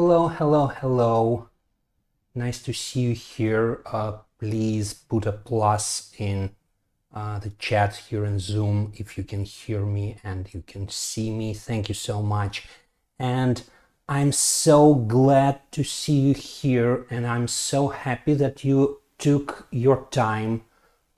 Hello, hello, hello. Nice to see you here. Please put a plus in the chat here in Zoom if you can hear me and you can see me. Thank you so much. And I'm so glad to see you here, and I'm so happy that you took your time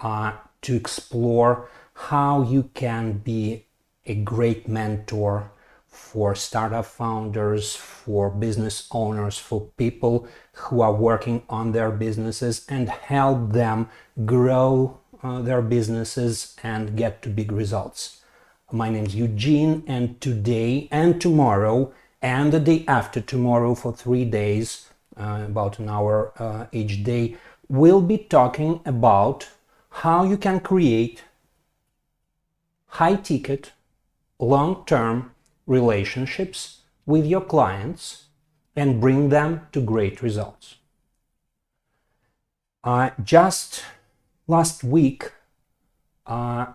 to explore how you can be a great mentor for startup founders, for business owners, for people who are working on their businesses and help them grow their businesses and get to big results. My name is Eugene, and today and tomorrow and the day after tomorrow for 3 days, about an hour each day, we'll be talking about how you can create high-ticket, long-term relationships with your clients and bring them to great results. Just last week, a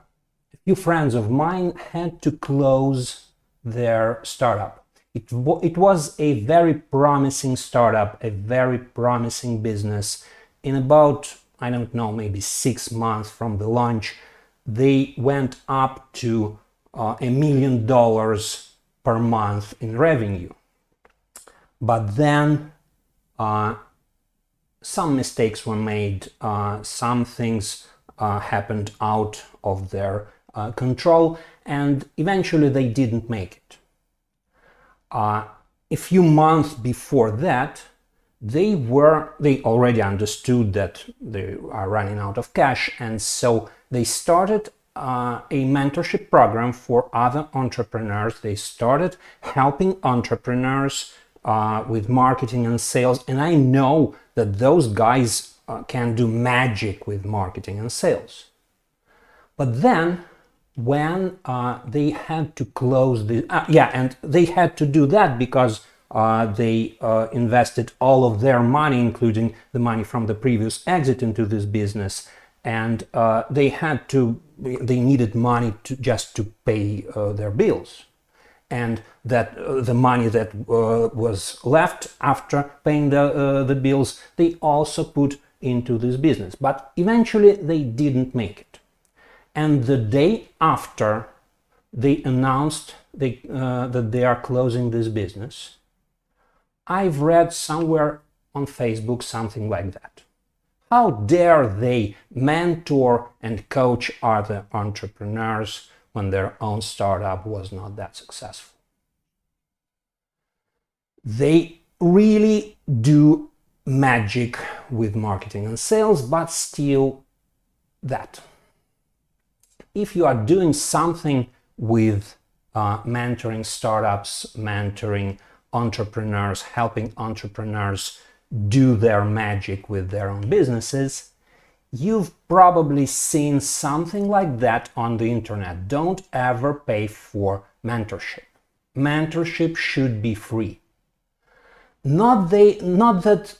few friends of mine had to close their startup. It was a very promising startup, a very promising business. In about, I don't know, maybe 6 months from the launch, they went up to $1 million per month in revenue. But then some mistakes were made, some things happened out of their control, and eventually they didn't make it. A few months before that, they already understood that they are running out of cash, and so they started a mentorship program for other entrepreneurs. They started helping entrepreneurs with marketing and sales, and I know that those guys can do magic with marketing and sales. But then when they had to close and they had to do that because they invested all of their money, including the money from the previous exit, into this business, and they needed money just to pay their bills, and that the money that was left after paying the bills, they also put into this business. But eventually they didn't make it. And the day after they announced that they are closing this business, I've read somewhere on Facebook something like that. How dare they mentor and coach other entrepreneurs when their own startup was not that successful? They really do magic with marketing and sales, but still that. If you are doing something with mentoring startups, mentoring entrepreneurs, helping entrepreneurs do their magic with their own businesses, you've probably seen something like that on the internet. Don't ever pay for mentorship. Mentorship should be free. Not that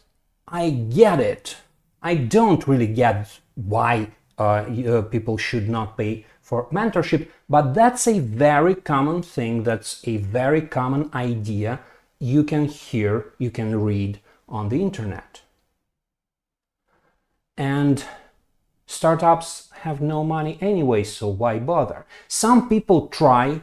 I get it. I don't really get why people should not pay for mentorship, but that's a very common thing. That's a very common idea you can hear, you can read on the internet. And startups have no money anyway, so why bother? Some people try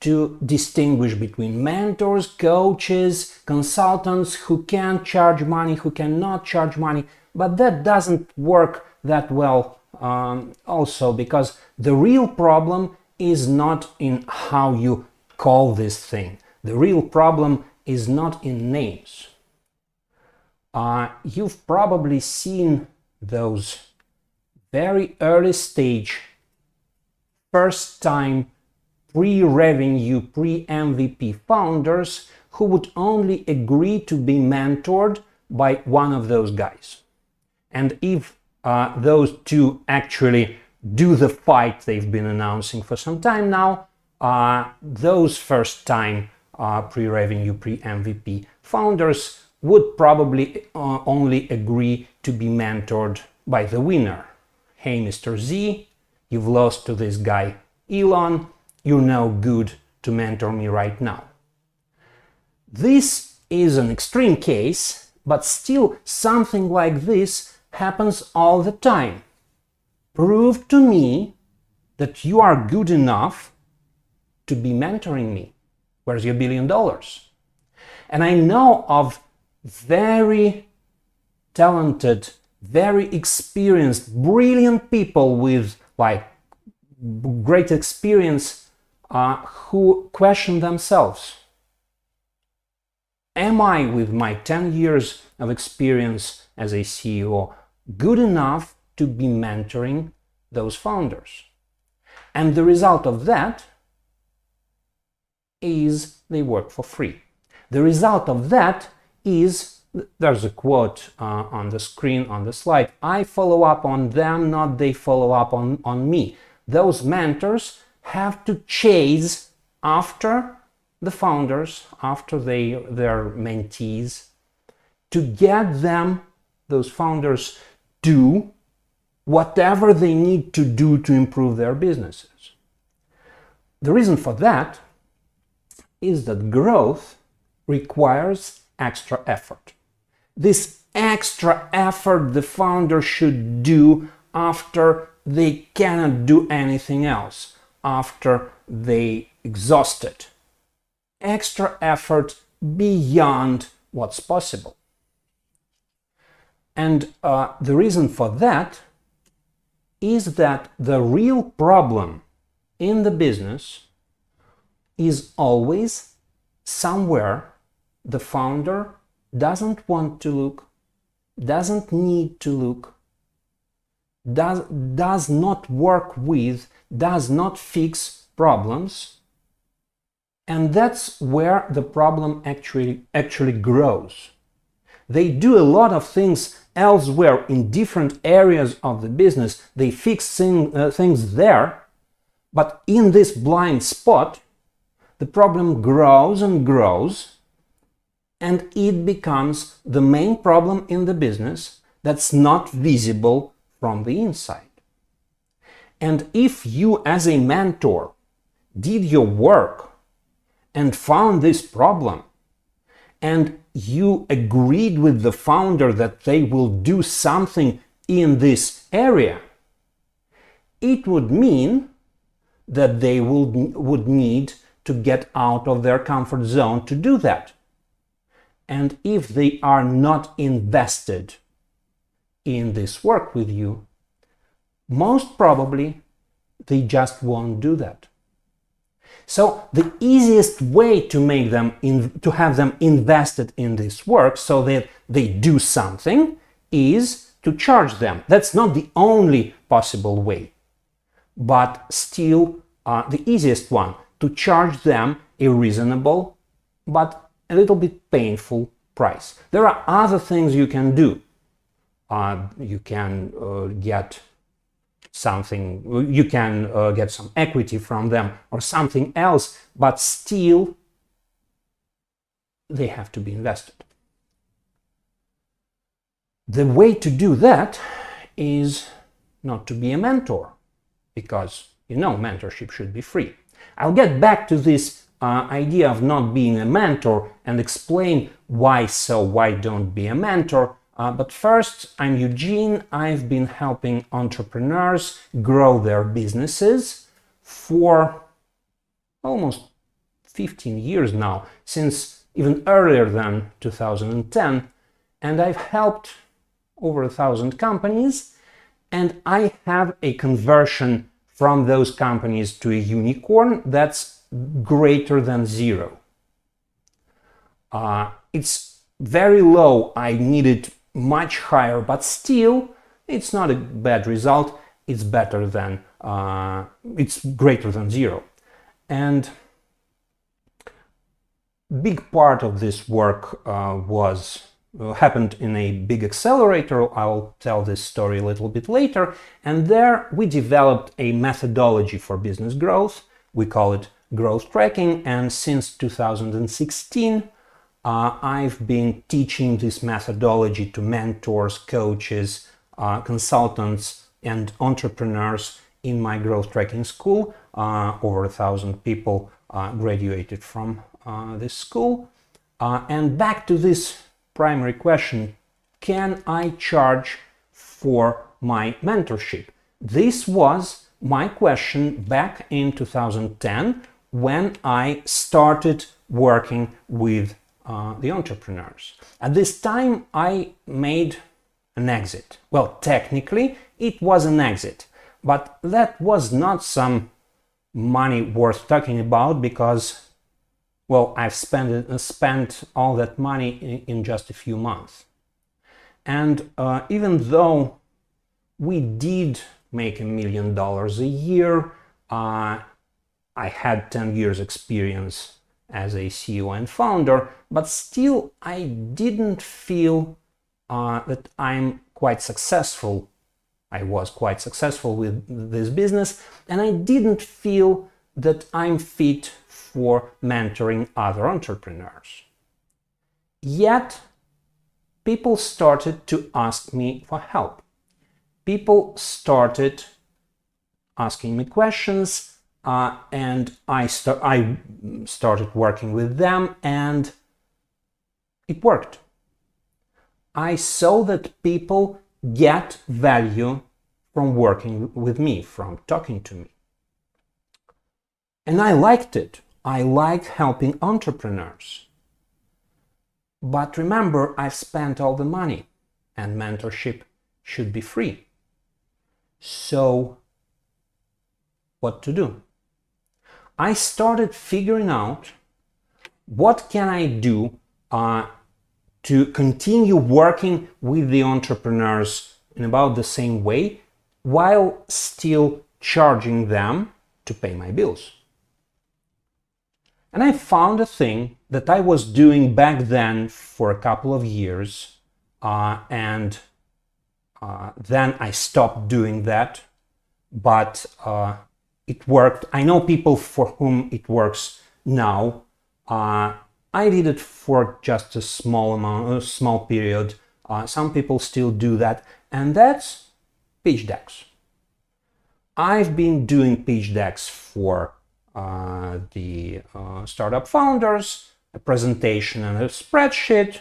to distinguish between mentors, coaches, consultants who can charge money, who cannot charge money, but that doesn't work that well also, because the real problem is not in how you call this thing. The real problem is not in names. You've probably seen those very early stage, first time pre-revenue, pre-MVP founders who would only agree to be mentored by one of those guys. And if those two actually do the fight they've been announcing for some time now, those first time pre-revenue, pre-MVP founders would probably only agree to be mentored by the winner. Hey, Mr. Z, you've lost to this guy Elon, you're no good to mentor me right now. This is an extreme case, but still something like this happens all the time. Prove to me that you are good enough to be mentoring me. Where's your $1 billion? And I know of very talented, very experienced, brilliant people with like great experience who question themselves. Am I, with my 10 years of experience as a CEO, good enough to be mentoring those founders? And the result of that is they work for free. The result of that is, there's a quote on the screen, on the slide, I follow up on them, not they follow up on me. Those mentors have to chase after the founders, after their mentees, to get them, those founders, do whatever they need to do to improve their businesses. The reason for that is that growth requires extra effort. This extra effort the founder should do after they cannot do anything else, after they exhausted. Extra effort beyond what's possible. And the reason for that is that the real problem in the business is always somewhere the founder doesn't want to look, doesn't need to look, does not work with, does not fix problems. And that's where the problem actually grows. They do a lot of things elsewhere in different areas of the business. They fix things there, but in this blind spot, the problem grows and grows, and it becomes the main problem in the business that's not visible from the inside. And if you, as a mentor, did your work and found this problem, and you agreed with the founder that they will do something in this area, it would mean that they would need to get out of their comfort zone to do that. And if they are not invested in this work with you, most probably they just won't do that. So the easiest way to make them to have them invested in this work so that they do something is to charge them. That's not the only possible way, but still the easiest one, to charge them a reasonable but a little bit painful price. There are other things you can do. You can get something, you can get some equity from them or something else, but still they have to be invested. The way to do that is not to be a mentor, because mentorship should be free. I'll get back to this idea of not being a mentor and explain why don't be a mentor. But first, I'm Eugene. I've been helping entrepreneurs grow their businesses for almost 15 years now, since even earlier than 2010. And I've helped over 1,000 companies, and I have a conversion from those companies to a unicorn that's greater than 0. It's very low. I needed much higher, but still it's not a bad result. It's better than it's greater than 0. And big part of this work happened in a big accelerator. I'll tell this story a little bit later. And there we developed a methodology for business growth. We call it growth tracking, and since 2016 I've been teaching this methodology to mentors, coaches, consultants, and entrepreneurs in my growth tracking school. Over 1,000 people graduated from this school. And back to this primary question, can I charge for my mentorship? This was my question back in 2010 when I started working with the entrepreneurs. At this time, I made an exit. Well, technically, it was an exit, but that was not some money worth talking about because, well, I've spent all that money in just a few months. And even though we did make $1 million a year, I had 10 years experience as a CEO and founder, but still I didn't feel that I'm quite successful. I was quite successful with this business, and I didn't feel that I'm fit for mentoring other entrepreneurs. Yet, people started to ask me for help. People started asking me questions, and I started working with them, and it worked. I saw that people get value from working with me, from talking to me. And I liked it. I like helping entrepreneurs. But remember, I've spent all the money, and mentorship should be free. So, what to do? I started figuring out what can I do to continue working with the entrepreneurs in about the same way while still charging them to pay my bills. And I found a thing that I was doing back then for a couple of years, and then I stopped doing that, but it worked. I know people for whom it works now. I did it for just a small period. Some people still do that, and that's pitch decks. I've been doing pitch decks for the startup founders, a presentation and a spreadsheet,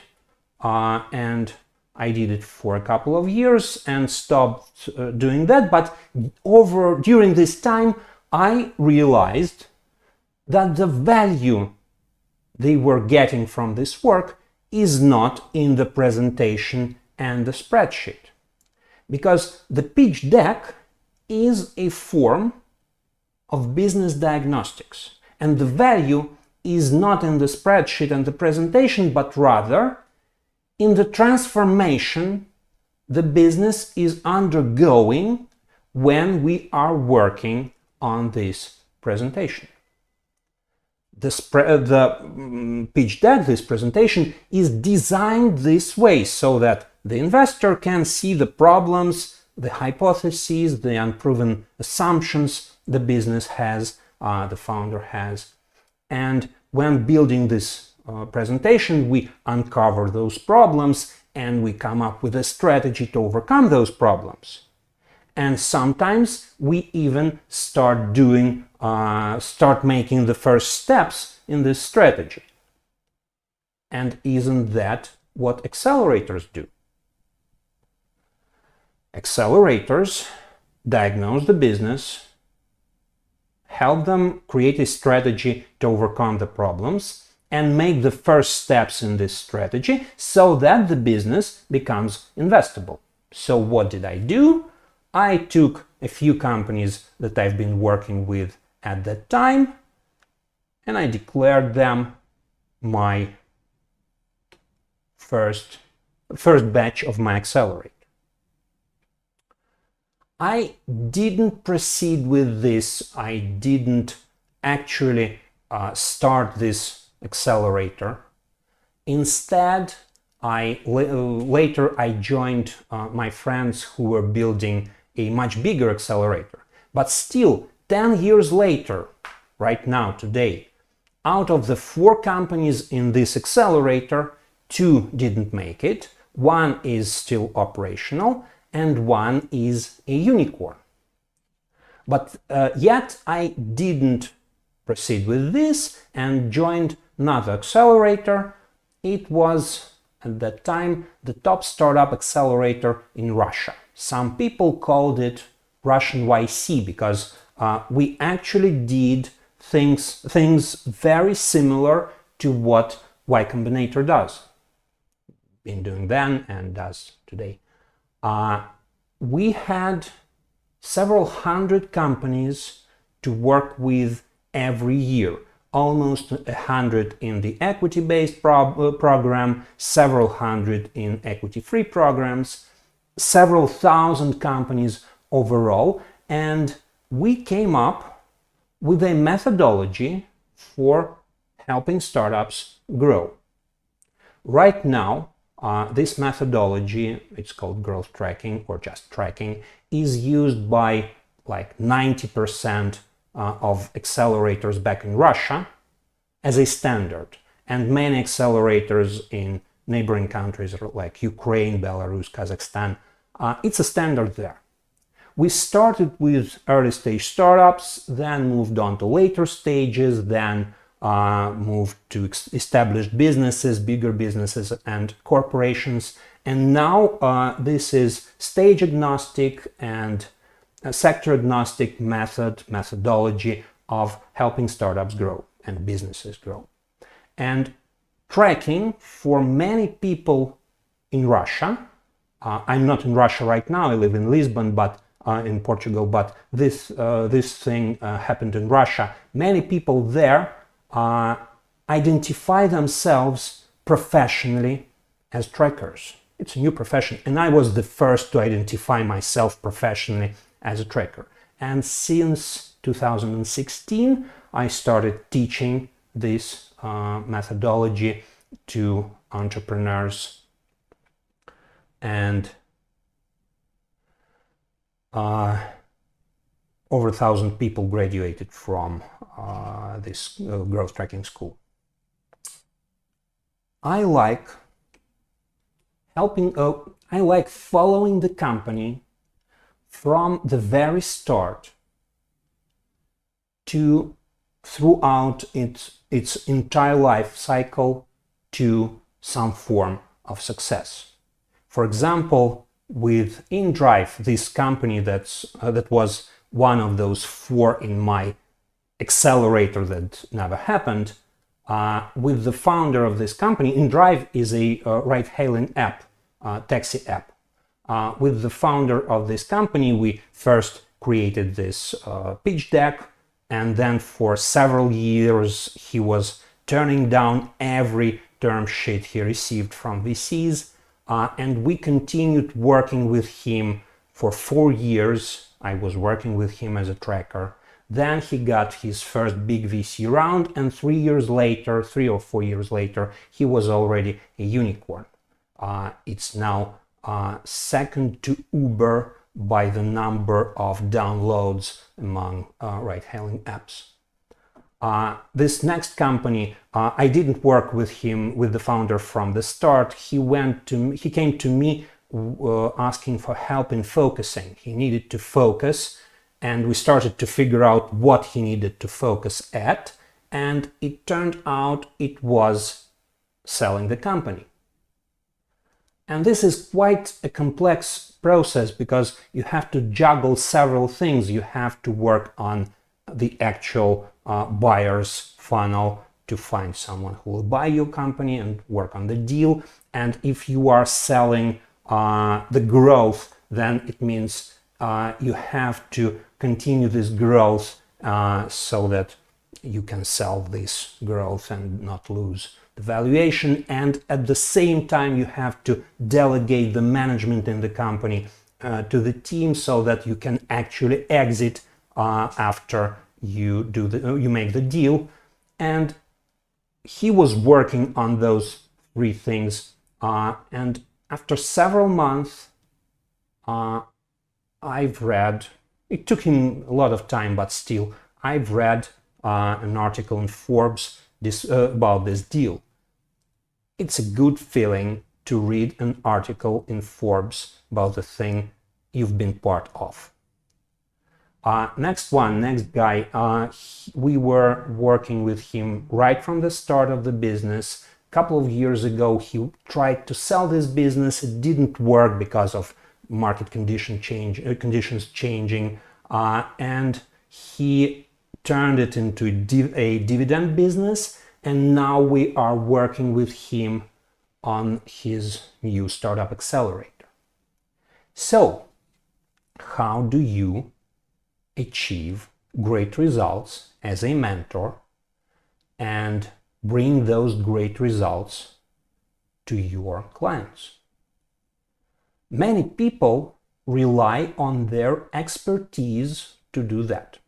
and I did it for a couple of years and stopped doing that. But during this time, I realized that the value they were getting from this work is not in the presentation and the spreadsheet. Because the pitch deck is a form of business diagnostics. And the value is not in the spreadsheet and the presentation, but rather in the transformation the business is undergoing when we are working on this presentation. The pitch deck, this presentation, is designed this way so that the investor can see the problems, the hypotheses, the unproven assumptions the business has, the founder has. And when building this presentation, we uncover those problems and we come up with a strategy to overcome those problems. And sometimes we even start making the first steps in this strategy. And isn't that what accelerators do? Accelerators diagnose the business, help them create a strategy to overcome the problems, and make the first steps in this strategy so that the business becomes investable. So what did I do? I took a few companies that I've been working with at that time, and I declared them my first batch of my accelerator. I didn't proceed with this. I didn't actually start this accelerator. Instead, later I joined my friends who were building a much bigger accelerator. But still, 10 years later, right now, today, out of the 4 companies in this accelerator, 2 didn't make it, 1 is still operational, and 1 is a unicorn. But yet I didn't proceed with this and joined another accelerator, It was, at that time, the top startup accelerator in Russia. Some people called it Russian YC because we actually did things very similar to what Y Combinator does. Been doing then and does today. We had several hundred companies to work with every year. Almost 100 in the equity-based program, several hundred in equity-free programs, several thousand companies overall, and we came up with a methodology for helping startups grow. Right now, this methodology, it's called growth tracking or just tracking, is used by like 90% of accelerators back in Russia as a standard, and many accelerators in neighboring countries like Ukraine, Belarus, Kazakhstan, it's a standard there. We started with early stage startups, then moved on to later stages, then moved to established businesses, bigger businesses and corporations, and now this is stage agnostic and sector agnostic methodology of helping startups grow and businesses grow. And tracking for many people in Russia, I'm not in Russia right now, I live in Lisbon, but in Portugal, but this thing happened in Russia. Many people there identify themselves professionally as trackers. It's a new profession, and I was the first to identify myself professionally as a tracker. And since 2016, I started teaching this methodology to entrepreneurs, and over 1,000 people graduated from this growth tracking school. I like following the company from the very start to throughout its entire life cycle to some form of success. For example, with InDrive, this company that was one of those 4 in my accelerator that never happened, with the founder of this company. InDrive is a ride-hailing app, taxi app. With the founder of this company, we first created this pitch deck, and then for several years he was turning down every term sheet he received from VCs, and we continued working with him for 4 years. I was working with him as a tracker. Then he got his first big VC round, and 3 or 4 years later, he was already a unicorn. It's now second to Uber by the number of downloads among ride-hailing apps. This next company, I didn't work with him, with the founder from the start. He came to me asking for help in focusing. He needed to focus, and we started to figure out what he needed to focus at, and it turned out it was selling the company. And this is quite a complex process because you have to juggle several things. You have to work on the actual buyer's funnel to find someone who will buy your company and work on the deal. And if you are selling the growth, then it means you have to continue this growth so that you can sell this growth and not lose the valuation. And at the same time, you have to delegate the management in the company to the team so that you can actually exit after you make the deal. And he was working on those 3 things, and after several months, I've read, it took him a lot of time, but still, I've read an article in Forbes about this deal. It's a good feeling to read an article in Forbes about the thing you've been part of. Next guy, we were working with him right from the start of the business couple of years ago, he tried to sell this business. It didn't work because of market conditions changing, and he turned it into a dividend business, and now we are working with him on his new startup accelerator. So, how do you achieve great results as a mentor and bring those great results to your clients? Many people rely on their expertise to do that.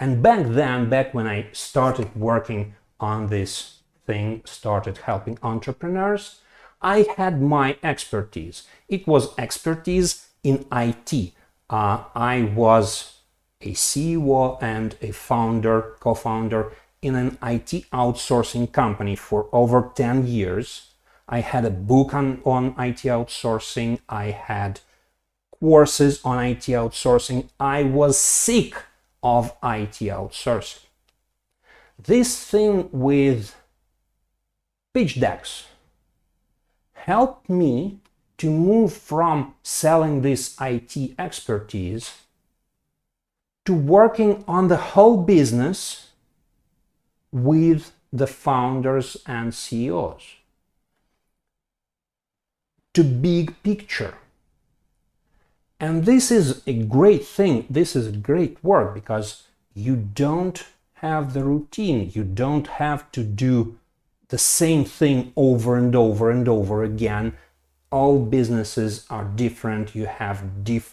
And back when I started working on this thing, started helping entrepreneurs, I had my expertise. It was expertise in IT. I was a CEO and a co-founder in an IT outsourcing company for over 10 years. I had a book on IT outsourcing. I had courses on IT outsourcing. I was sick of IT outsourcing. This thing with pitch decks helped me to move from selling this IT expertise to working on the whole business with the founders and CEOs. To big picture. And this is a great thing. This is great work because you don't have the routine. You don't have to do the same thing over and over and over again. All businesses are different. You have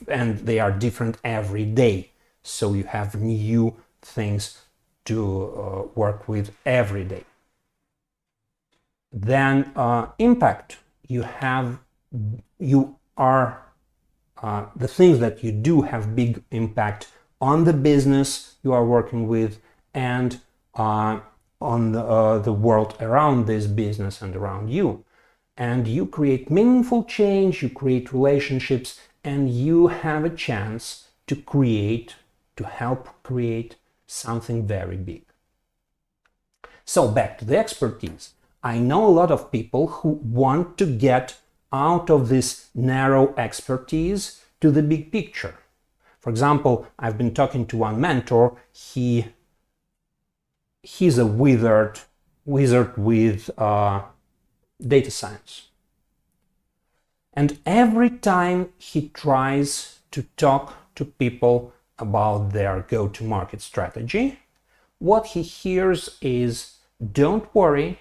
and they are different every day. So you have new things to work with every day. Then impact. The things that you do have big impact on the business you are working with and on the world around this business and around you. And you create meaningful change, you create relationships, and you have a chance to help create something very big. So back to the expertise. I know a lot of people who want to get out of this narrow expertise to the big picture. For example, I've been talking to one mentor. He's a wizard with data science. And every time he tries to talk to people about their go-to-market strategy, what he hears is, "Don't worry,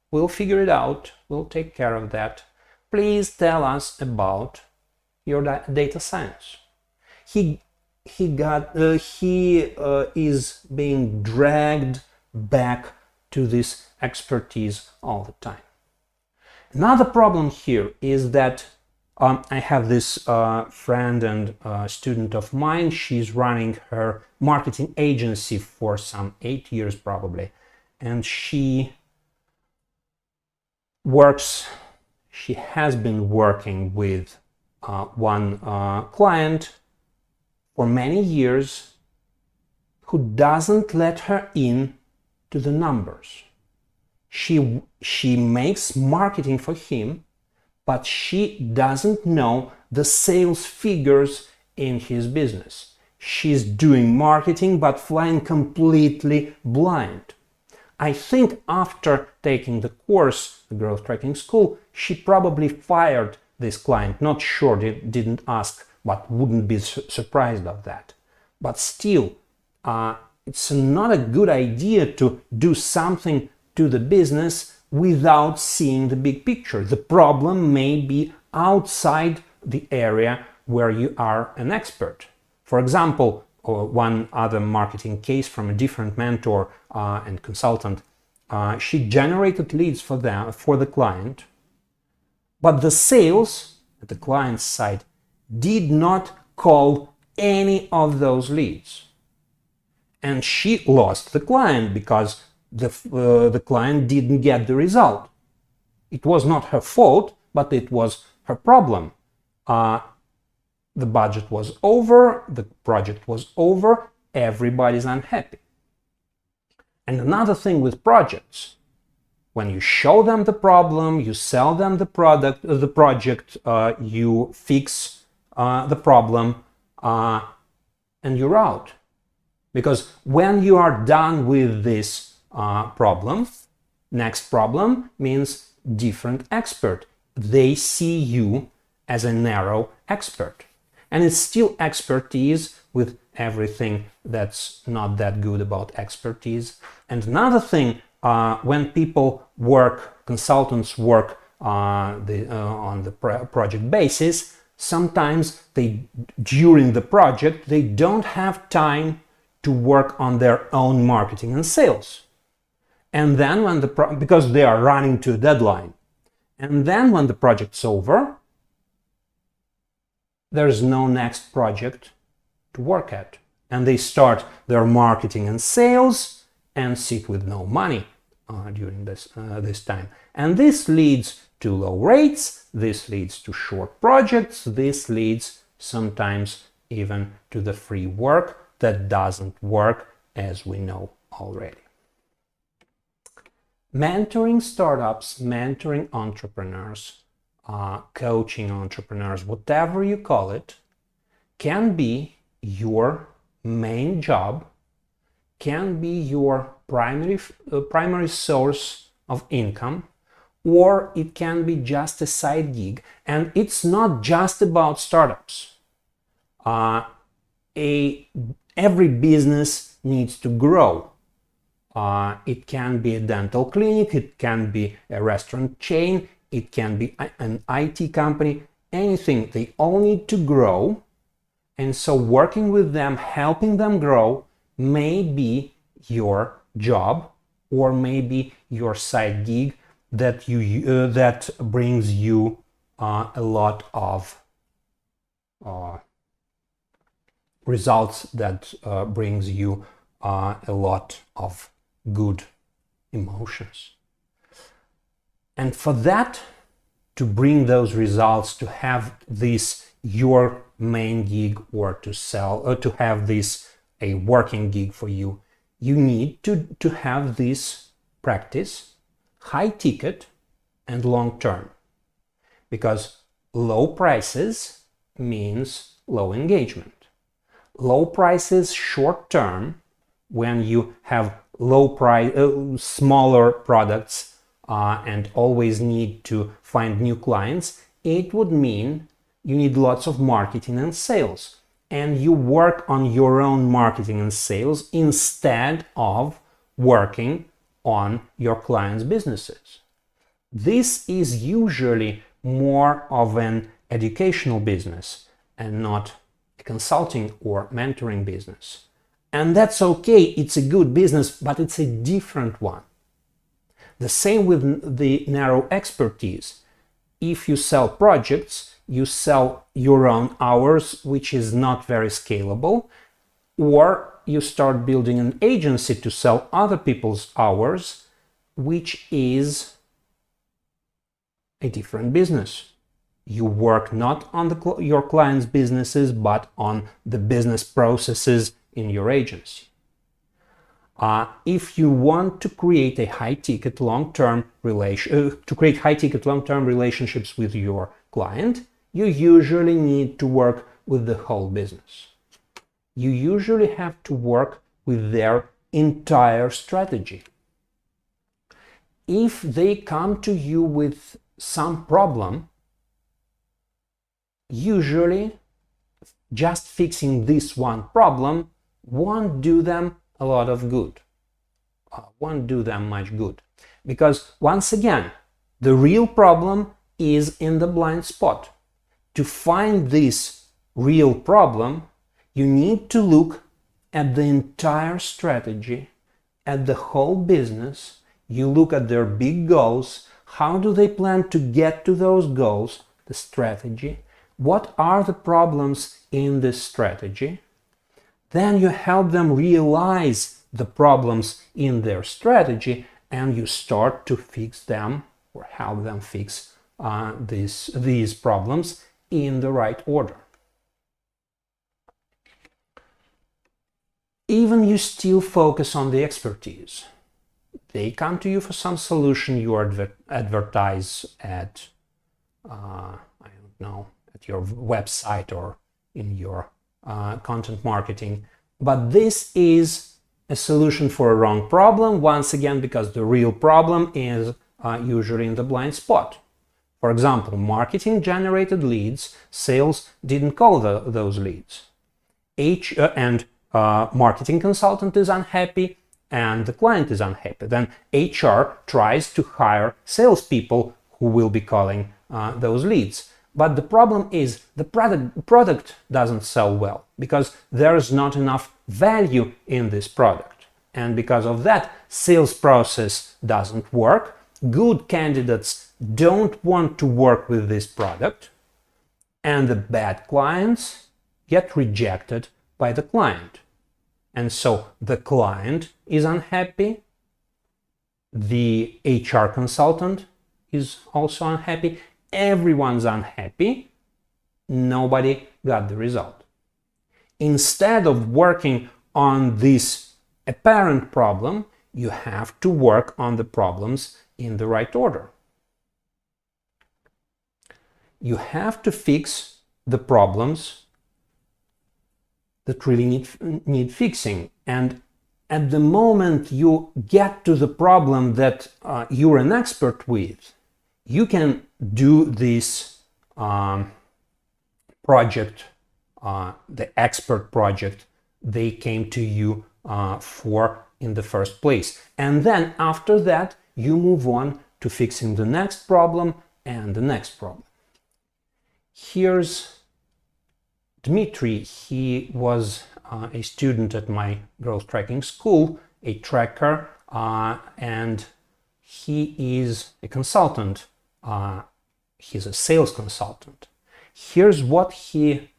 we'll figure it out, we'll take care of that. Please tell us about your data science." He is being dragged back to this expertise all the time. Another problem here is that I have this friend and student of mine. She's running her marketing agency for some 8 years probably, and she has been working with one client for many years who doesn't let her in to the numbers. She makes marketing for him, but she doesn't know the sales figures in his business. She's doing marketing but flying completely blind. I think after taking the course, the Growth Tracking School, she probably fired this client. Not sure, didn't ask, but wouldn't be surprised of that. But still, it's not a good idea to do something to the business without seeing the big picture. The problem may be outside the area where you are an expert. For example, one other marketing case from a different mentor and consultant, she generated leads for the client, but the sales at the client's side did not call any of those leads. And she lost the client because the client didn't get the result. It was not her fault, but it was her problem. The budget was over, the project was over, everybody's unhappy. And another thing with projects, When you show them the problem, you sell them the project, you fix the problem, and you're out. Because when you are done with this problem, next problem means different expert. They see you as a narrow expert. And it's still expertise with everything that's not that good about expertise. And another thing, when people work, consultants work on the project basis, sometimes during the project, they don't have time to work on their own marketing and sales. And then because they are running to a deadline. And then when the project's over, there's no next project to work at. And they start their marketing and sales and sit with no money during this time. And this leads to low rates, this leads to short projects, this leads sometimes even to the free work that doesn't work, as we know already. Mentoring startups, mentoring entrepreneurs, coaching entrepreneurs, whatever you call it, can be your main job, can be your primary source of income, or it can be just a side gig. And it's not just about startups. Every business needs to grow. It can be a dental clinic, it can be a restaurant chain, it can be an IT company, anything. They all need to grow. And so working with them, helping them grow, may be your job or maybe your side gig that brings you a lot of results, that brings you a lot of good emotions. And for that, to bring those results, to have this your main gig, or to sell, or to have this a working gig for you, you need to have this practice, high ticket and long term. Because low prices means low engagement. Low prices short term, when you have smaller products and always need to find new clients, it would mean you need lots of marketing and sales. And you work on your own marketing and sales instead of working on your clients' businesses. This is usually more of an educational business and not a consulting or mentoring business. And that's okay, it's a good business, but it's a different one. The same with the narrow expertise. If you sell projects, you sell your own hours, which is not very scalable, or you start building an agency to sell other people's hours, which is a different business. You work not on your clients' businesses, but on the business processes in your agency. If you want to create a high-ticket long-term relationships with your client, you usually need to work with the whole business. You usually have to work with their entire strategy. If they come to you with some problem, usually just fixing this one problem won't do them a lot of good, won't do them much good. Because once again, the real problem is in the blind spot. To find this real problem, you need to look at the entire strategy, at the whole business. You look at their big goals. How do they plan to get to those goals? The strategy. What are the problems in this strategy? Then you help them realize the problems in their strategy, and you start to fix them or help them fix these problems in the right order. Even you still focus on the expertise. They come to you for some solution. You advertise at, I don't know, at your website or in your content marketing. But this is a solution for a wrong problem, once again, because the real problem is usually in the blind spot. For example, marketing generated leads, sales didn't call those leads. Marketing consultant is unhappy and the client is unhappy. Then HR tries to hire salespeople who will be calling those leads. But the problem is the product doesn't sell well because there is not enough value in this product. And because of that, sales process doesn't work. Good candidates don't want to work with this product. And the bad clients get rejected by the client. And so the client is unhappy. The HR consultant is also unhappy. Everyone's unhappy. Nobody got the result. Instead of working on this apparent problem, you have to work on the problems in the right order. You have to fix the problems that really need fixing. And at the moment you get to the problem that you're an expert with, you can do this project, the expert project they came to you for in the first place. And then after that, you move on to fixing the next problem and the next problem. Here's Dmitry. He was a student at my growth tracking school, a tracker, and he is a consultant. He's a sales consultant. Here's what he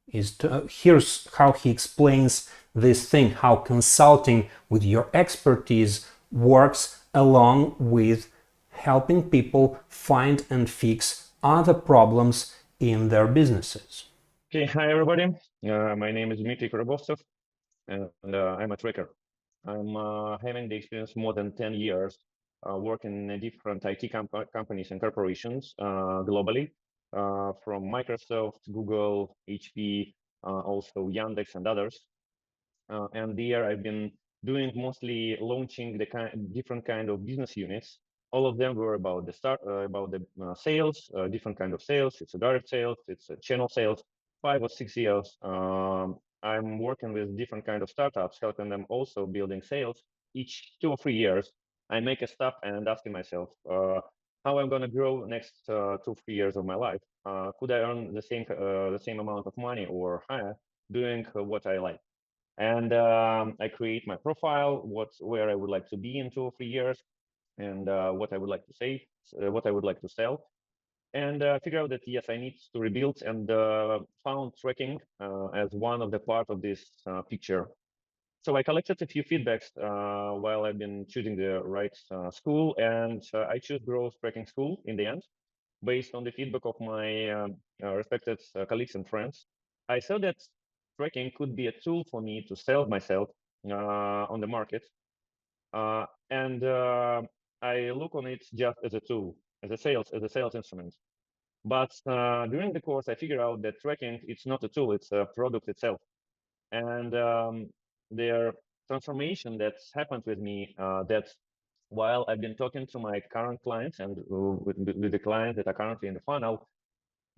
here's how he explains this thing, how consulting with your expertise works along with helping people find and fix other problems in their businesses. Okay, hi everybody. My name is Dmitry Korobovtsov, and I'm a tracker. I'm having the experience more than 10 years working in different IT companies and corporations globally, from Microsoft, Google, HP, also Yandex and others. And there I've been doing mostly launching the different kind of business units. All of them were about the sales, different kind of sales. It's a direct sales, it's a channel sales. 5 or 6 years, I'm working with different kind of startups, helping them also building sales. Each 2 or 3 years, I make a stop and asking myself how I'm going to grow next 2 or 3 years of my life. Could I earn the same amount of money or higher doing what I like? And I create my profile, where I would like to be in 2 or 3 years, and what I would like to say, what I would like to sell, and figure out that yes, I need to rebuild, and found tracking as one of the part of this picture. So I collected a few feedbacks while I've been choosing the right school, and I choose growth tracking school in the end, based on the feedback of my respected colleagues and friends. I saw that tracking could be a tool for me to sell myself on the market. And I look on it just as a tool, as a sales instrument. But during the course, I figured out that tracking, it's not a tool, it's a product itself. And their transformation that's happened with me, that while I've been talking to my current clients and with the clients that are currently in the funnel,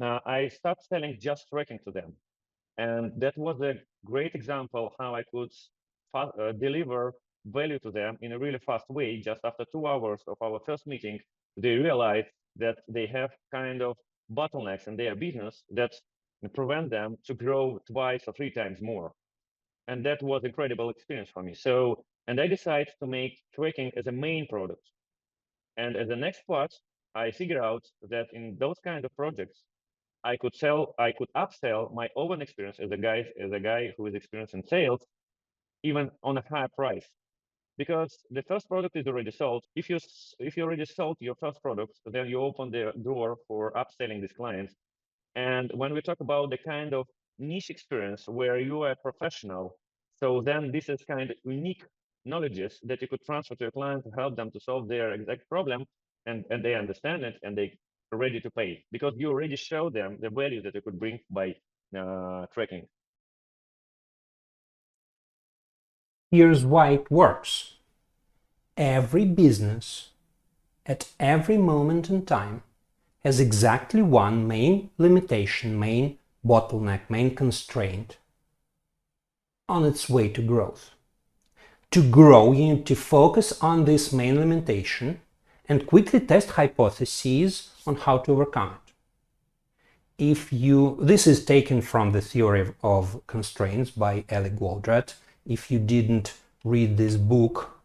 I start selling just tracking to them. And that was a great example how I could deliver value to them in a really fast way. Just after 2 hours of our first meeting, they realized that they have kind of bottlenecks in their business that prevent them to grow 2 or 3 times more. And that was incredible experience for me. So, and I decided to make tracking as a main product. And as the next part, I figured out that in those kind of projects, I could upsell my own experience as a guy who is experienced in sales, even on a higher price. Because the first product is already sold. If you already sold your first product, then you open the door for upselling these clients. And when we talk about the kind of niche experience where you are a professional, so then this is kind of unique knowledges that you could transfer to your client to help them to solve their exact problem, and they understand it and they are ready to pay because you already show them the value that you could bring by tracking. Here's why it works. Every business at every moment in time has exactly one main limitation, main bottleneck, main constraint on its way to growth. To grow, you need to focus on this main limitation and quickly test hypotheses on how to overcome it. This is taken from the theory of constraints by Eli Goldratt. If you didn't read this book,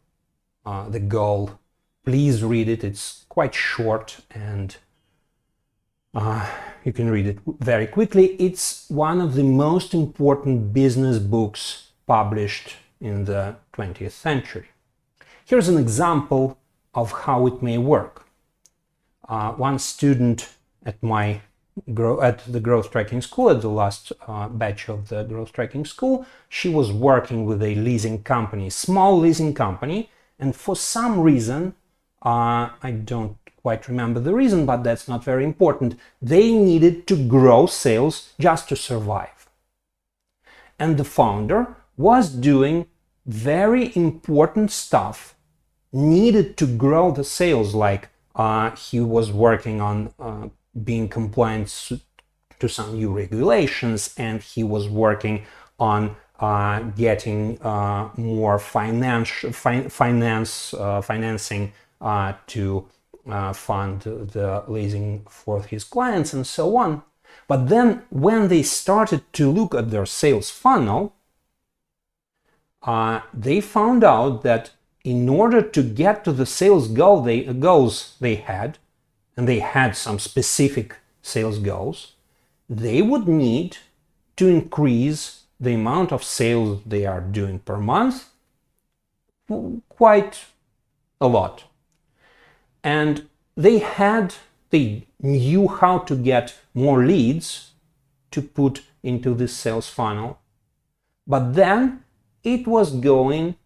The Goal, please read it. It's quite short and you can read it very quickly. It's one of the most important business books published in the 20th century. Here's an example of how it may work. One student at the growth tracking school, at the last batch of the growth tracking school, she was working with a leasing company, small leasing company, and for some reason, I don't quite remember the reason, but that's not very important, they needed to grow sales just to survive. And the founder was doing very important stuff needed to grow the sales, like he was working on being compliant to some new regulations, and he was working on getting more financing to fund the leasing for his clients and so on. But then when they started to look at their sales funnel, they found out that in order to get to the sales goals they had, and they had some specific sales goals, they would need to increase the amount of sales they are doing per month quite a lot. And they knew how to get more leads to put into this sales funnel, but then it was going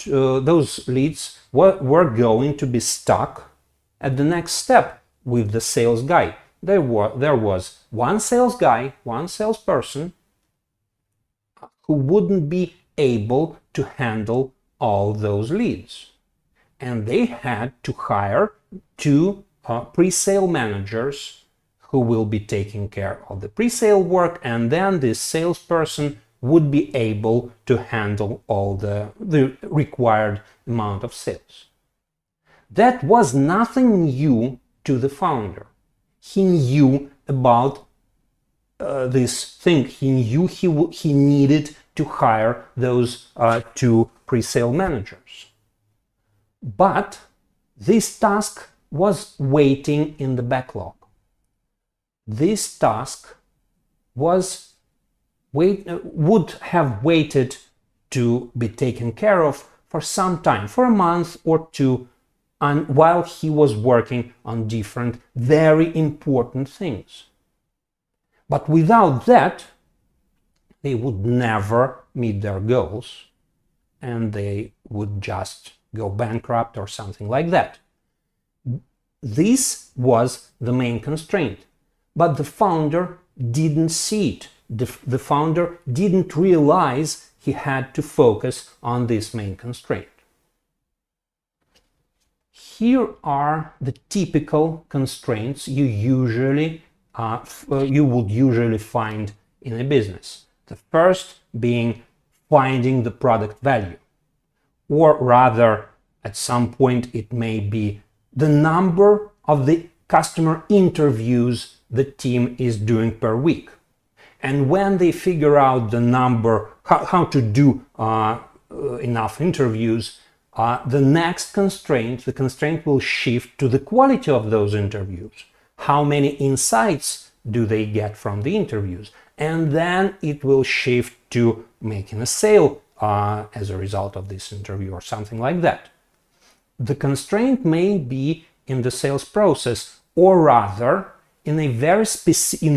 those leads were going to be stuck at the next step with the sales guy. There was one sales guy, one salesperson who wouldn't be able to handle all those leads. And they had to hire two pre-sale managers who will be taking care of the pre-sale work, and then this salesperson would be able to handle all the required amount of sales. That was nothing new to the founder. He knew about this thing. He knew he needed to hire those two pre-sale managers. But this task was waiting in the backlog. This task would have waited to be taken care of for some time, for a month or two, and while he was working on different very important things. But without that, they would never meet their goals and they would just go bankrupt or something like that. This was the main constraint, but the founder didn't see it. The founder didn't realize he had to focus on this main constraint. Here are the typical constraints you would usually find in a business. The first being finding the product value, or rather, at some point it may be the number of the customer interviews the team is doing per week. And when they figure out the number, how to do enough interviews, the next constraint, the constraint will shift to the quality of those interviews. How many insights do they get from the interviews? And then it will shift to making a sale as a result of this interview or something like that. The constraint may be in the sales process, or rather in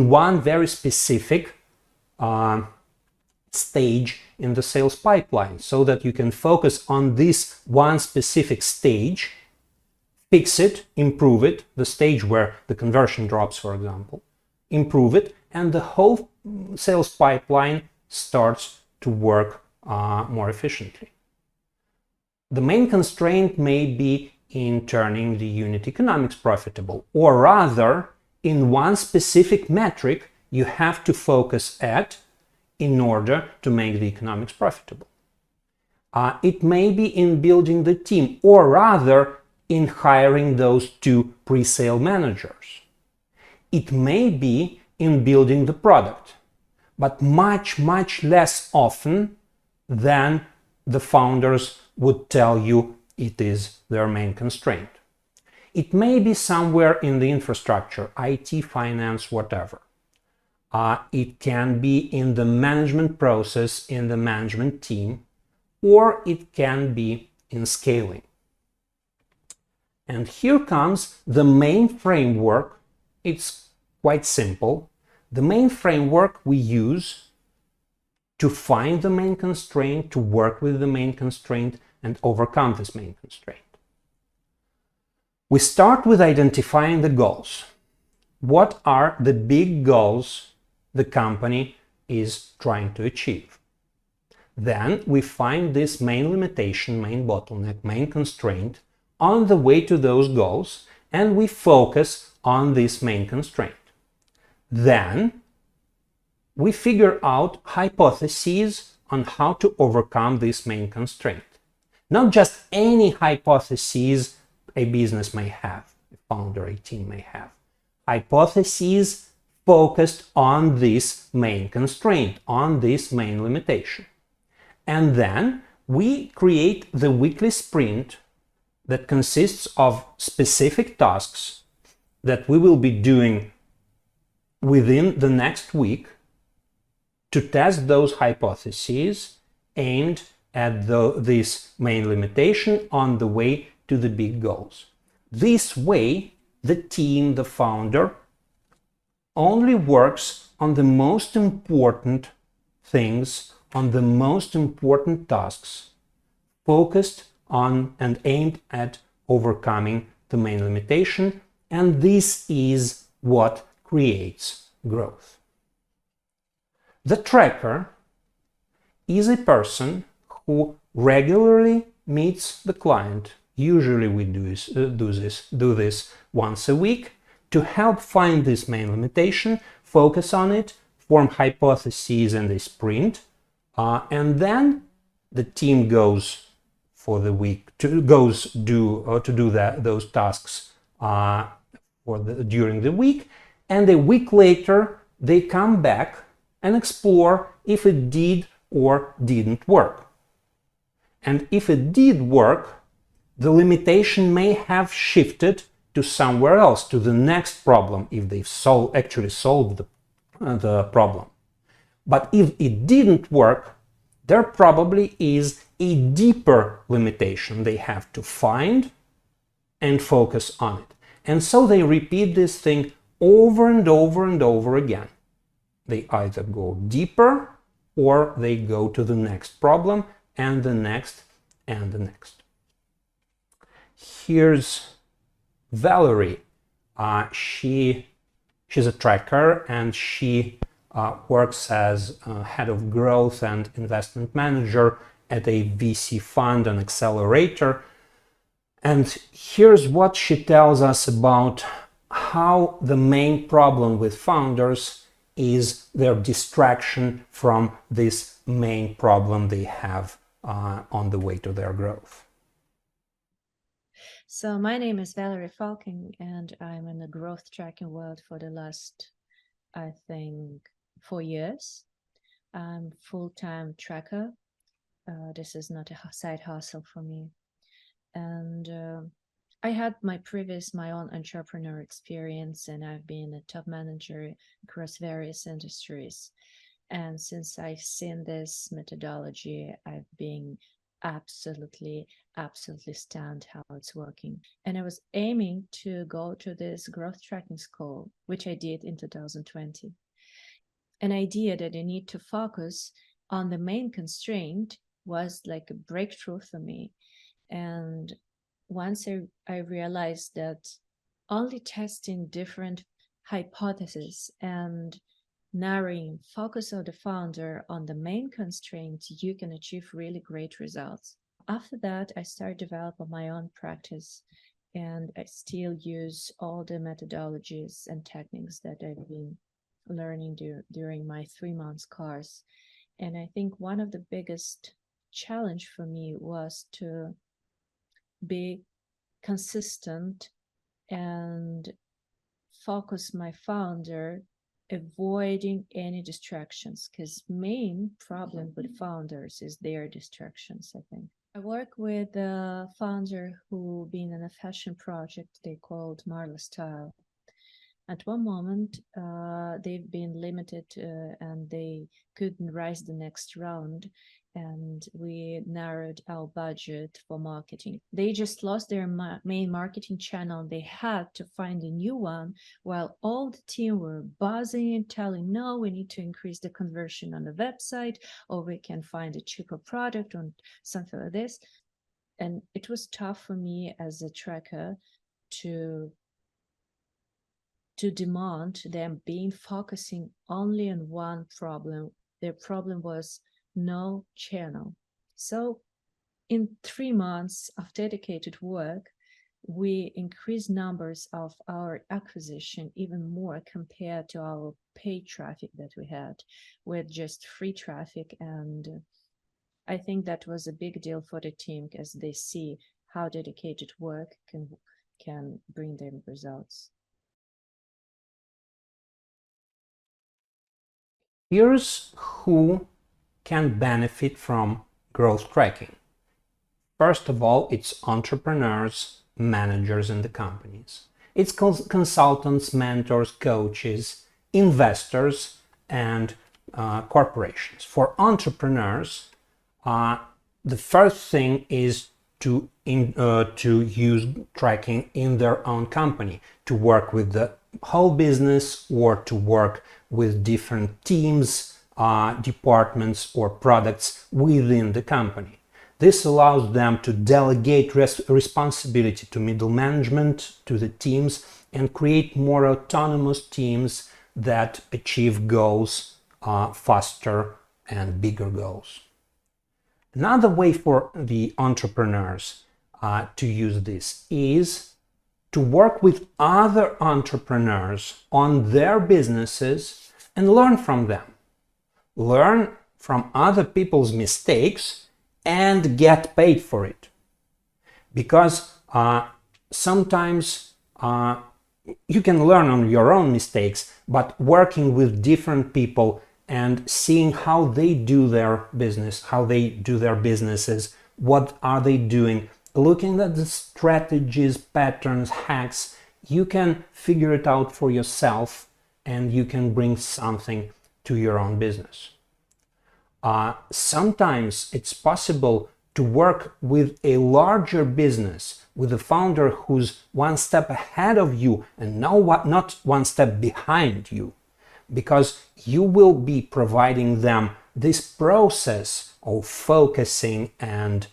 one very specific stage in the sales pipeline so that you can focus on this one specific stage, fix it, improve it, the stage where the conversion drops, for example, improve it, and the whole sales pipeline starts to work more efficiently. The main constraint may be in turning the unit economics profitable, or rather, in one specific metric you have to focus at in order to make the economics profitable. It may be in building the team, or rather in hiring those 2 pre-sale managers. It may be in building the product, but much less often than the founders would tell you it is their main constraint. It may be somewhere in the infrastructure, IT, finance, whatever. It can be in the management process, in the management team, or it can be in scaling. And here comes the main framework. It's quite simple. The main framework we use to find the main constraint, to work with the main constraint, and overcome this main constraint. We start with identifying the goals. What are the big goals the company is trying to achieve? Then we find this main limitation, main bottleneck, main constraint on the way to those goals, and we focus on this main constraint. Then we figure out hypotheses on how to overcome this main constraint. Not just any hypotheses a business may have, a founder, a team may have. Hypotheses focused on this main constraint, on this main limitation. And then we create the weekly sprint that consists of specific tasks that we will be doing within the next week to test those hypotheses aimed at this main limitation on the way to the big goals. This way, the team, the founder, only works on the most important things, on the most important tasks, focused on and aimed at overcoming the main limitation, and this is what creates growth. The tracker is a person who regularly meets the client. Usually we do this once a week to help find this main limitation, focus on it, form hypotheses and a sprint, and then the team goes for the week to do those tasks during the week, and a week later they come back and explore if it did or didn't work. And if it did work, the limitation may have shifted to somewhere else, to the next problem, if they've actually solved the problem. But if it didn't work, there probably is a deeper limitation they have to find and focus on it. And so they repeat this thing over and over and over again. They either go deeper or they go to the next problem and the next and the next. Here's Valerie. She's a tracker and she works as head of growth and investment manager at a VC fund, an accelerator. And here's what she tells us about how the main problem with founders is their distraction from this main problem they have on the way to their growth. So my name is Valerie Falking, and I'm in the growth tracking world for the last, I think, 4 years. I'm full-time tracker. This is not a side hustle for me. And I had my own entrepreneur experience, and I've been a top manager across various industries. And since I've seen this methodology, I've been absolutely stunned how it's working. And I was aiming to go to this growth tracking school, which I did in 2020. An idea that I need to focus on the main constraint was like a breakthrough for me. And once I realized that only testing different hypotheses and narrowing focus of the founder on the main constraint, you can achieve really great results. After that, I started developing my own practice, and I still use all the methodologies and techniques that I've been learning during my 3 months course. And I think one of the biggest challenge for me was to be consistent and focus my founder, avoiding any distractions, because main problem with founders is their distractions, I think. I work with a founder who been in a fashion project they called Marla Style. At one moment, they've been limited and they couldn't rise the next round, and we narrowed our budget for marketing. They just lost their main marketing channel. They had to find a new one, while all the team were buzzing and telling, no, we need to increase the conversion on the website, or we can find a cheaper product or something like this. And it was tough for me as a tracker to demand them being focusing only on one problem. Their problem was no channel. So in 3 months of dedicated work, we increased numbers of our acquisition even more compared to our paid traffic that we had with just free traffic. And I think that was a big deal for the team, because they see how dedicated work can bring them results. Here's who can benefit from growth tracking. First of all, it's entrepreneurs, managers in the companies. It's consultants, mentors, coaches, investors, and corporations. For entrepreneurs, the first thing is to use tracking in their own company, to work with the whole business or to work with different teams, departments, or products within the company. This allows them to delegate responsibility to middle management, to the teams, and create more autonomous teams that achieve goals faster and bigger goals. Another way for the entrepreneurs to use this is to work with other entrepreneurs on their businesses and learn from them. Learn from other people's mistakes and get paid for it. Because sometimes you can learn on your own mistakes, but working with different people and seeing how they do their business, how they do their businesses, what are they doing, looking at the strategies, patterns, hacks, you can figure it out for yourself and you can bring something to your own business. Sometimes it's possible to work with a larger business, with a founder who's one step ahead of you and not one step behind you, because you will be providing them this process of focusing and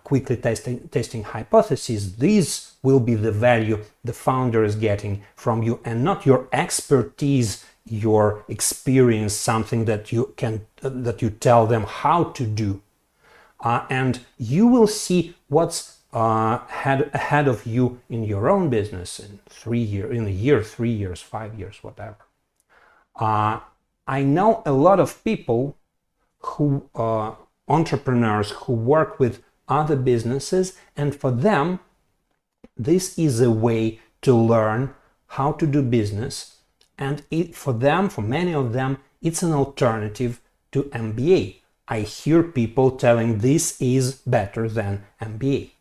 quickly testing hypotheses. These will be the value the founder is getting from you, and not your expertise, your experience, something that you tell them how to do. And you will see what's ahead of you in your own business in 3 years, in a year, 3 years, 5 years, whatever. I know a lot of people who entrepreneurs who work with other businesses, and for them this is a way to learn how to do business, and for many of them, it's an alternative to MBA. I hear people telling this is better than MBA.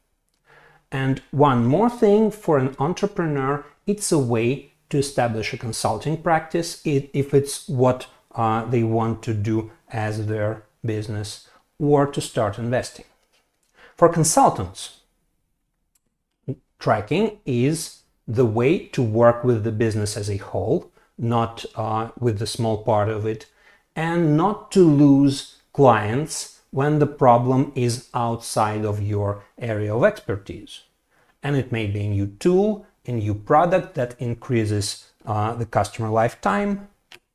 And one more thing, for an entrepreneur, it's a way to establish a consulting practice if it's what they want to do as their business, or to start investing. For consultants, tracking is the way to work with the business as a whole, not with the small part of it. and not to lose clients when the problem is outside of your area of expertise. And it may be a new tool, a new product that increases the customer lifetime,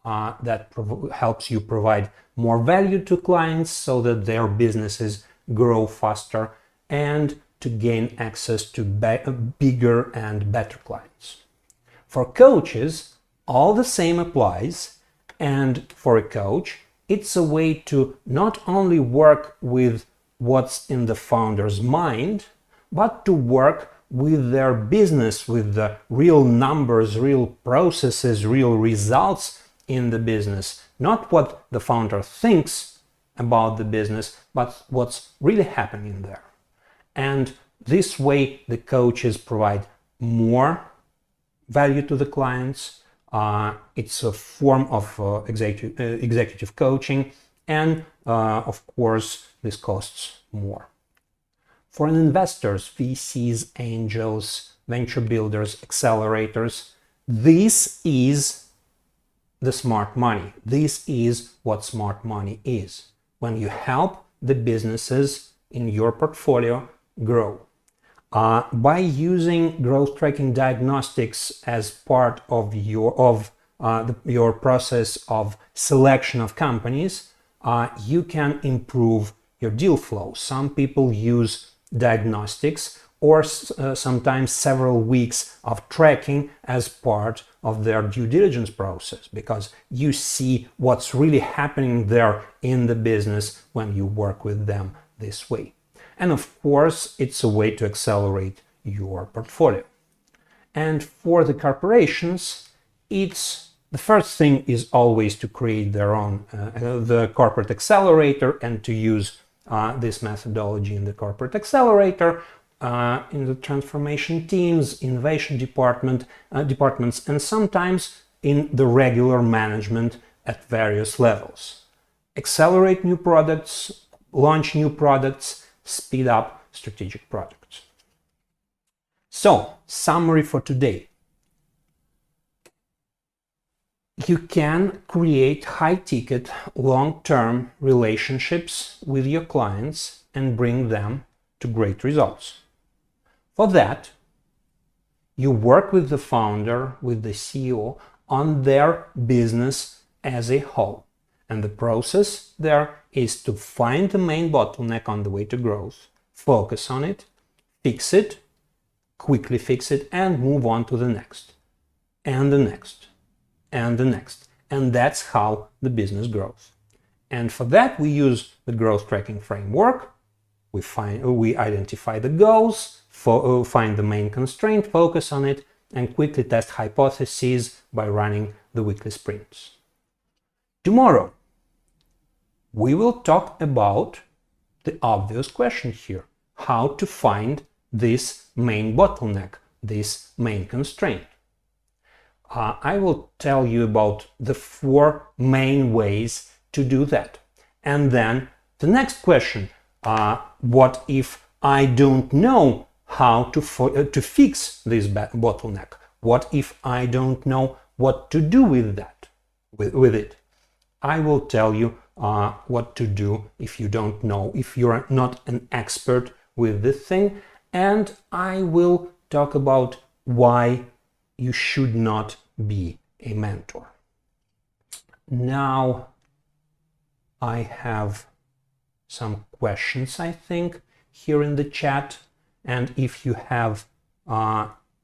that helps you provide more value to clients so that their businesses grow faster and to gain access to bigger and better clients. For coaches, all the same applies, and for a coach, it's a way to not only work with what's in the founder's mind, but to work with their business, with the real numbers, real processes, real results in the business. Not what the founder thinks about the business, but what's really happening there. And this way, the coaches provide more value to the clients. It's a form of executive coaching, and of course, this costs more. For investors, VCs, angels, venture builders, accelerators, this is the smart money. This is what smart money is. When you help the businesses in your portfolio grow. By using growth tracking diagnostics as part of your process of selection of companies, you can improve your deal flow. Some people use diagnostics or sometimes several weeks of tracking as part of their due diligence process, because you see what's really happening there in the business when you work with them this way. And of course, it's a way to accelerate your portfolio. And for the corporations, the first thing is always to create their own the corporate accelerator and to use this methodology in the corporate accelerator, in the transformation teams, innovation departments, and sometimes in the regular management at various levels. Accelerate new products, launch new products, speed up strategic projects. So, summary for today. You can create high-ticket, long-term relationships with your clients and bring them to great results. For that, you work with the founder, with the CEO, on their business as a whole. And the process there is to find the main bottleneck on the way to growth, focus on it, fix it, quickly fix it, and move on to the next, and the next, and the next. And that's how the business grows. And for that, we use the growth tracking framework. We identify the goals, find the main constraint, focus on it, and quickly test hypotheses by running the weekly sprints. Tomorrow, we will talk about the obvious question here: how to find this main bottleneck, this main constraint. I will tell you about the 4 main ways to do that. And then the next question, what if I don't know how to fix this bottleneck? What if I don't know what to do with that, with it? I will tell you what to do if you don't know, if you're not an expert with this thing, and I will talk about why you should not be a mentor. Now I have some questions, I think, here in the chat, and if you have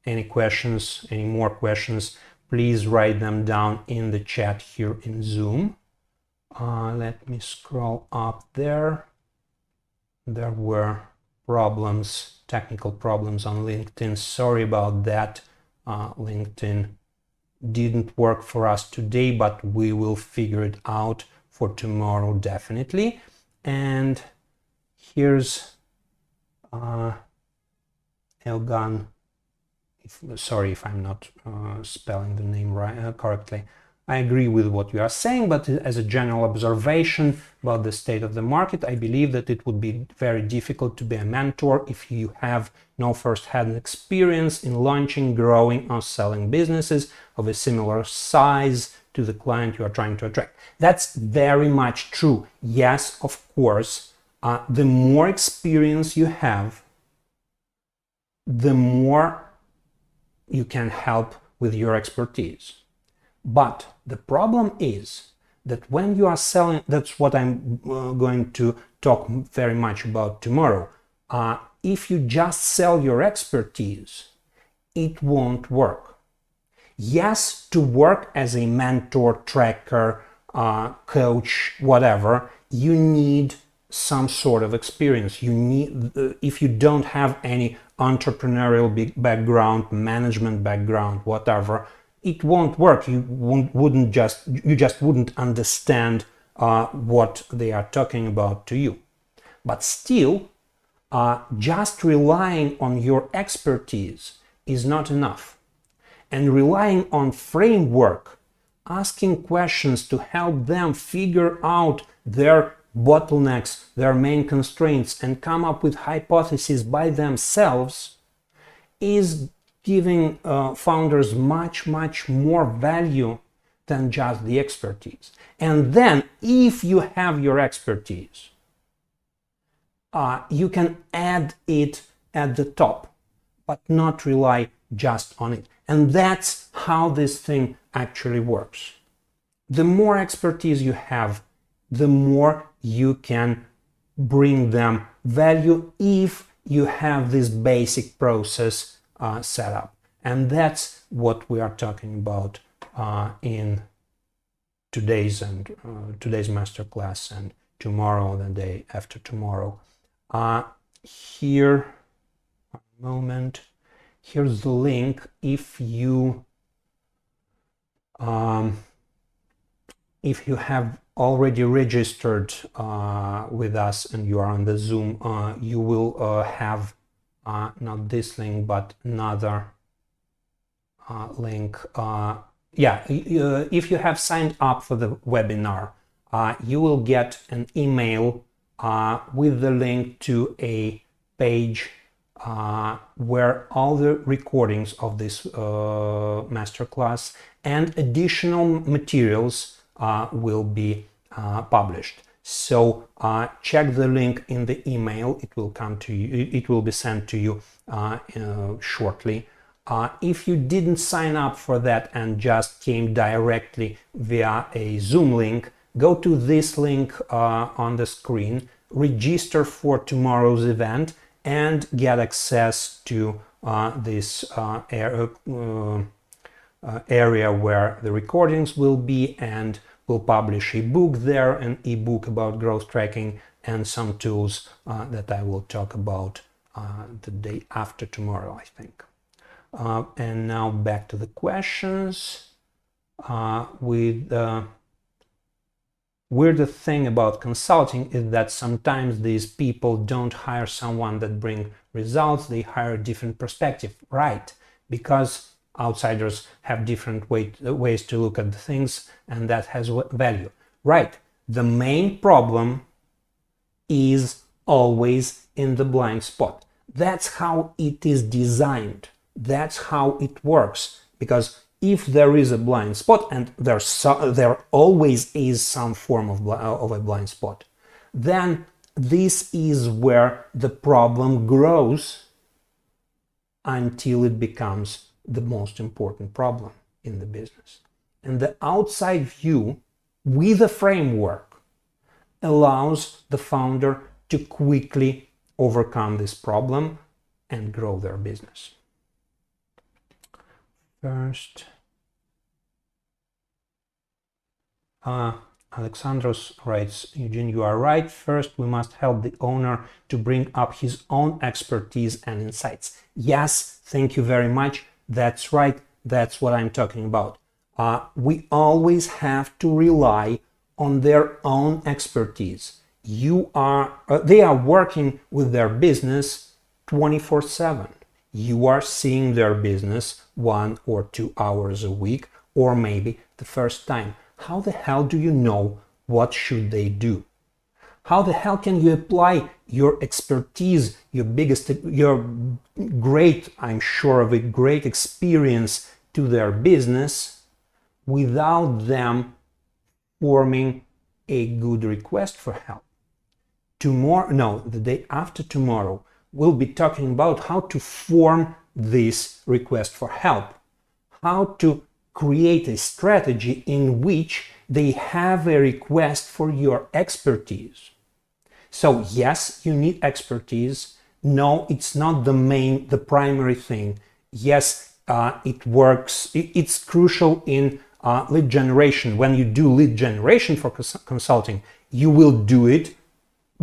any questions, any more questions, please write them down in the chat here in Zoom. Let me scroll up there. There were problems, technical problems on LinkedIn. Sorry about that. LinkedIn didn't work for us today, but we will figure it out for tomorrow definitely. And here's Elgan. Sorry if I'm not spelling the name right, correctly. I agree with what you are saying, but as a general observation about the state of the market, I believe that it would be very difficult to be a mentor if you have no first-hand experience in launching, growing, or selling businesses of a similar size to the client you are trying to attract. That's very much true. Yes, of course, the more experience you have, the more you can help with your expertise. But the problem is that when you are selling, that's what I'm going to talk very much about tomorrow. If you just sell your expertise, it won't work. Yes, to work as a mentor, tracker, coach, whatever, you need some sort of experience. You need, if you don't have any entrepreneurial background, management background, whatever, it won't work. You just wouldn't understand what they are talking about to you. But still, just relying on your expertise is not enough. And relying on framework, asking questions to help them figure out their bottlenecks, their main constraints, and come up with hypotheses by themselves is giving founders much more value than just the expertise. And then if you have your expertise, you can add it at the top, but not rely just on it. And that's how this thing actually works. The more expertise you have, the more you can bring them value if you have this basic process set up. And that's what we are talking about in today's masterclass, and tomorrow, the day after tomorrow. Here, one moment. Here's the link. If you have already registered with us and you are on the Zoom, you will have not this link but another link. If you have signed up for the webinar, you will get an email with the link to a page where all the recordings of this masterclass and additional materials will be published. So check the link in the email. It will come to you. It will be sent to you shortly. If you didn't sign up for that and just came directly via a Zoom link, go to this link on the screen, register for tomorrow's event, and get access to this area where the recordings will be, and we'll publish a book there, an ebook about growth tracking, and some tools that I will talk about the day after tomorrow, I think. And now back to the questions. Weird thing about consulting is that sometimes these people don't hire someone that bring results, they hire a different perspective, right? Because outsiders have different ways to look at the things, and that has value, right? The main problem is always in the blind spot. That's how it is designed. That's how it works. Because if there is a blind spot, and there always is some form of a blind spot, then this is where the problem grows until it becomes the most important problem in the business. And the outside view with a framework allows the founder to quickly overcome this problem and grow their business. First, Alexandros writes, Eugene, you are right. First, we must help the owner to bring up his own expertise and insights. Yes, thank you very much. That's right. That's what I'm talking about. We always have to rely on their own expertise. They are working with their business 24/7. You are seeing their business 1 or 2 hours a week, or maybe the first time. How the hell do you know what should they do? How the hell can you apply your expertise, your great, I'm sure of it, great experience to their business without them forming a good request for help. The day after tomorrow, we'll be talking about how to form this request for help, how to create a strategy in which they have a request for your expertise. So yes, you need expertise. No, it's not the primary thing. Yes, it works. It's crucial in lead generation. When you do lead generation for consulting, you will do it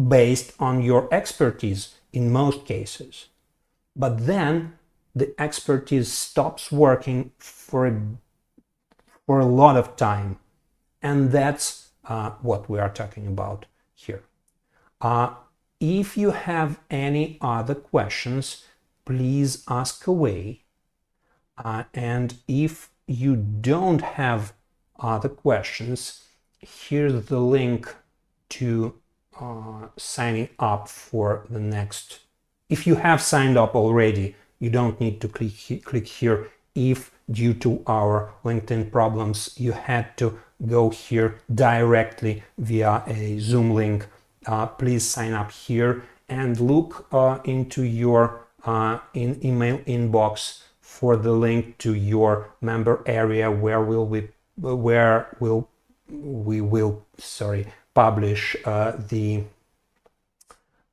based on your expertise in most cases. But then the expertise stops working for a lot of time. And that's what we are talking about here. If you have any other questions, please ask away. And if you don't have other questions, here's the link to signing up for the next. If you have signed up already, you don't need to click here. If due to our LinkedIn problems you had to go here directly via a Zoom link, please sign up here and look into your email inbox for the link to your member area where we will publish the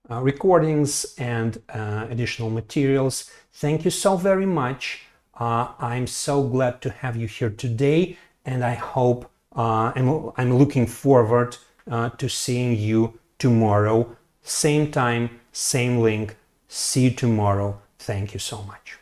recordings and additional materials. Thank you so very much. I'm so glad to have you here today, and I hope I'm looking forward to seeing you tomorrow. Same time, same link. See you tomorrow. Thank you so much.